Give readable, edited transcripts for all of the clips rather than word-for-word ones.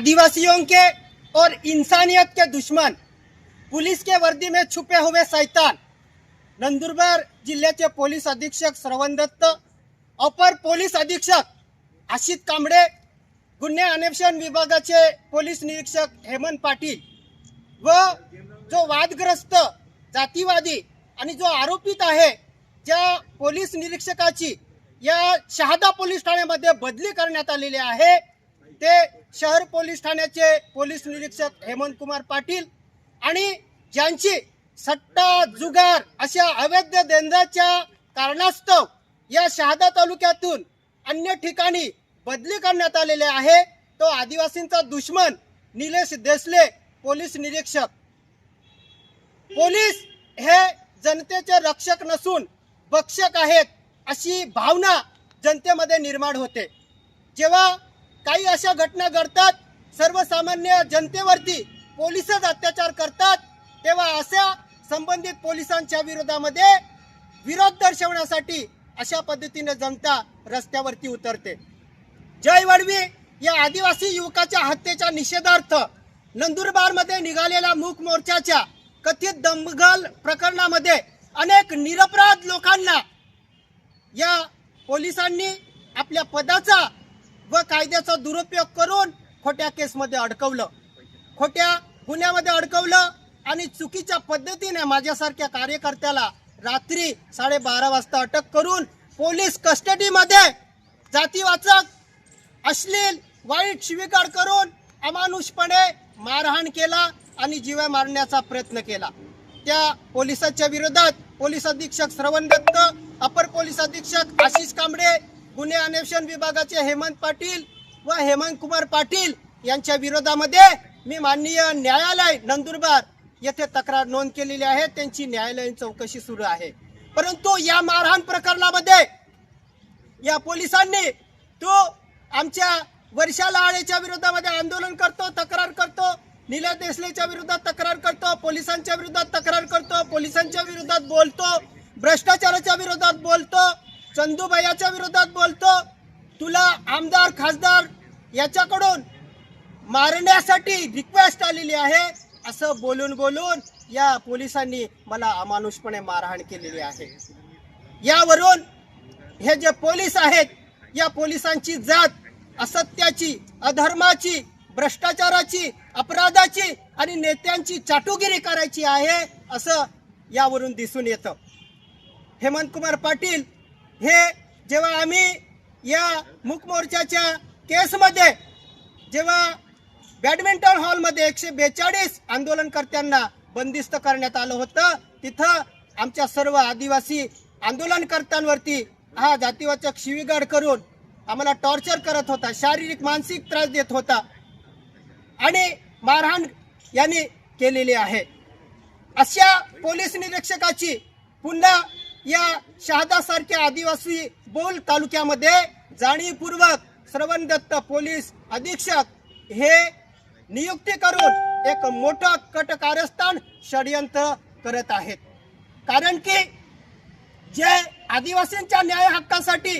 आदिवासियों के और इंसानियत के दुश्मन, पुलिस के वर्दी में छुपे हुए शैतान, नंदुरबार जिल्ह्याचे पोलीस अधीक्षक श्रवण दत्त, अपर पोलीस अधीक्षक आशिष कांबळे, गुन्हे अन्वेषण विभागाचे पोलीस निरीक्षक हेमंत पाटील व जो वादग्रस्त जातीवादी आणि जो आरोपित आहे, ज्या पोलीस निरीक्षकाची या शहादा पोलीस ठाण्यामध्ये बदली करण्यात आलेली आहे, ते शहर पोलीस ठाण्याचे पोलीस निरीक्षक हेमंत कुमार पाटील आणि ज्यांची सट्टा जुगार अशा अवैध धंद्याच्या कारणास्तव या शहादा तालुक्यातून अन्य ठिकाणी बदली करण्यात आलेले आहे, तो आदिवासींचा दुश्मन निलेश देसले पोलीस निरीक्षक। पोलीस हे जनतेचे रक्षक नसून भक्षक आहेत अशी भावना जनतेमध्ये निर्माण होते। जेव्हा काही अशा घटना घडतात, सर्वसामान्य जनतेवरती पोलीसच अत्याचार करतात, तेव्हा अशा संबंधित पोलिसांच्या विरोधामध्ये विरोध दर्शवण्यासाठी अशा पद्धतीने जनता रस्त्यावरती उतरते। जय वडवी या आदिवासी युवकाच्या हत्येच्या निषेधार्थ नंदुरबारमध्ये निघालेल्या मूक मोर्चाच्या कथित दंगल प्रकरणामध्ये अनेक निरपराध लोकांना या पोलिसांनी आपल्या पदाचा व कायद्याचा दुरुपयोग करून खोट्या केसमध्ये अडकवलं, खोट्या गुन्ह्यामध्ये अडकवलं आणि चुकीच्या पद्धतीने माझ्यासारख्या कार्यकर्त्याला रात्री 12:30 वाजता अटक करून पोलीस कस्टडीमध्ये जातीवाचक अश्लील वाईट शिवीगाळ करून अमानुषपणे मारहाण केला आणि जीवे मारण्याचा प्रयत्न केला। त्या पोलिसांच्या विरोधात पोलीस अधीक्षक श्रवण दत्त, अपर पोलीस अधीक्षक आशिष कांबळे, गुन्हे अन्वेषण विभागाचे हेमंत पाटील व हेमंत कुमार पाटील यांच्या विरोधामध्ये मी माननीय न्यायालय नंदुरबार येथे तक्रार नोंद केलेली आहे। त्यांची न्यायालयीन चौकशी सुरू आहे। परंतु या मारहाण प्रकरणामध्ये या पोलिसांनी तो आमच्या वर्षा लाळेच्या विरोधामध्ये आंदोलन करतो, तक्रार करतो, निलेश देसलेच्या विरोधात तक्रार करतो, पोलिसांच्या विरोधात तक्रार करतो, पोलिसांच्या विरोधात बोलतो, भ्रष्टाचाराच्या विरोधात बोलतो, चंदूबाईच्या विरोधात बोलतो, तुला आमदार खासदार याच्याकडून मारण्यासाठी रिक्वेस्ट आलेली आहे असं बोलून बोलून या पोलिसांनी मला अमानुषपणे मारहाण केलेली आहे। यावरून हे जे पोलीस आहेत, या पोलिसांची जात असत्याची, अधर्माची, भ्रष्टाचाराची, अपराधाची आणि नेत्यांची चाटुगिरी करायची आहे असं यावरून दिसून येतं। हेमंत कुमार पाटील हे जेव्हा आम्ही या मूक मोर्चाच्या केसमध्ये जेव्हा बॅडमिंटन हॉलमध्ये 142 आंदोलनकर्त्यांना बंदिस्त करण्यात आलं होतं, तिथं आमच्या सर्व आदिवासी आंदोलनकर्त्यांवरती हा जातीवाचक शिवीगाळ करून आम्हाला टॉर्चर करत होता, शारीरिक मानसिक त्रास देत होता आणि मारहाण यांनी केलेली आहे। अशा पोलीस निरीक्षकाची पुन्हा या शहादा सारख्या आदिवासी बहुल तालुक्यामध्ये जाणीवपूर्वक श्रवण दत्त पोलीस अधीक्षक हे नियुक्ती करून एक मोठं कटकारस्थान षडयंत्र करत आहेत। कारण की जे आदिवासींच्या न्याय हक्कासाठी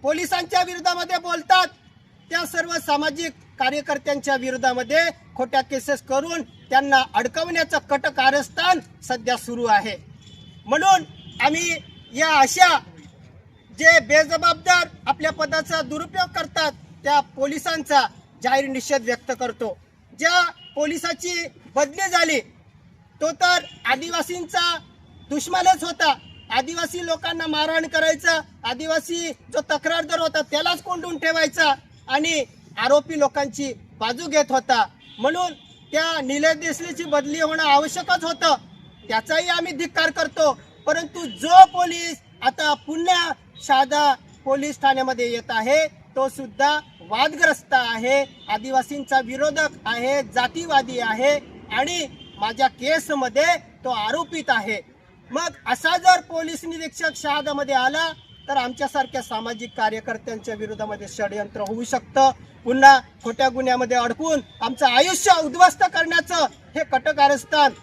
पोलिसांच्या विरोधामध्ये बोलतात, त्या सर्व सामाजिक कार्यकर्त्यांच्या विरोधामध्ये खोट्या केसेस करून त्यांना अडकवण्याचं कटकारस्थान सध्या सुरू आहे। म्हणून आम्ही या अशा जे बेजबाबदार आपल्या पदाचा दुरुपयोग करतात त्या पोलिसांचा जाहीर निषेध व्यक्त करतो। ज्या पोलिसाची बदली झाली तो तर आदिवासींचा दुश्मनच होता, आदिवासी लोकांना मारहाण करायचा, आदिवासी जो तक्रारदार होता त्यालाच कोंडून ठेवायचा आणि आरोपी लोकांची बाजू घेत होता। म्हणून त्या निलेश देसलेची बदली होणं आवश्यकच होतं, त्याचाही आम्ही धिक्कार करतो। परंतु जो पोलीस आता पुन्हा शहादा पोलीस ठाण्यामध्ये येत आहे तो सुद्धा वादग्रस्त आहे, आदिवासींचा विरोधक आहे, जातीवादी आहे आणि माझ्या केसमध्ये तो आरोपित आहे। मग असा जर पोलीस निरीक्षक शहादामध्ये आला तर आमच्यासारख्या सामाजिक कार्यकर्त्यांच्या विरोधामध्ये षडयंत्र होऊ शकतं, पुन्हा खोट्या गुन्ह्यामध्ये अडकून आमचं आयुष्य उद्ध्वस्त करण्याचं हे कटकारस्थान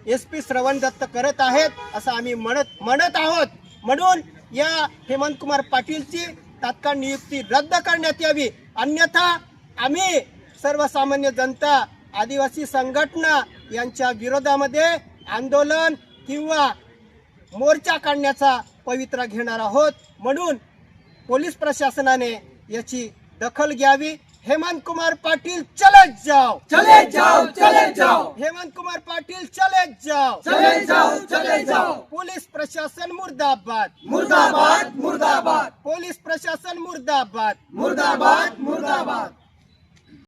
SP श्रवण दत्त करत आहेत असं आम्ही म्हणत आहोत। म्हणून या हेमंत कुमार पाटीलची तात्काळ नियुक्ती रद्द करण्यात यावी, अन्यथा आम्ही सर्वसामान्य जनता, आदिवासी संघटना यांच्या विरोधामध्ये आंदोलन किंवा मोर्चा काढण्याचा पवित्रा घेणार आहोत। म्हणून पोलीस प्रशासनाने याची दखल घ्यावी। हेमंत कुमार पाटील चले जाओ, चले जाओ, चले जाओ, हेमंत कुमार पाटील चले जाओ, चले जाओ, चले जाओ। पुलिस प्रशासन मुर्दाबाद, मुर्दाबाद, मुर्दाबाद, पुलिस प्रशासन मुर्दाबाद, मुर्दाबाद, मुर्दाबाद।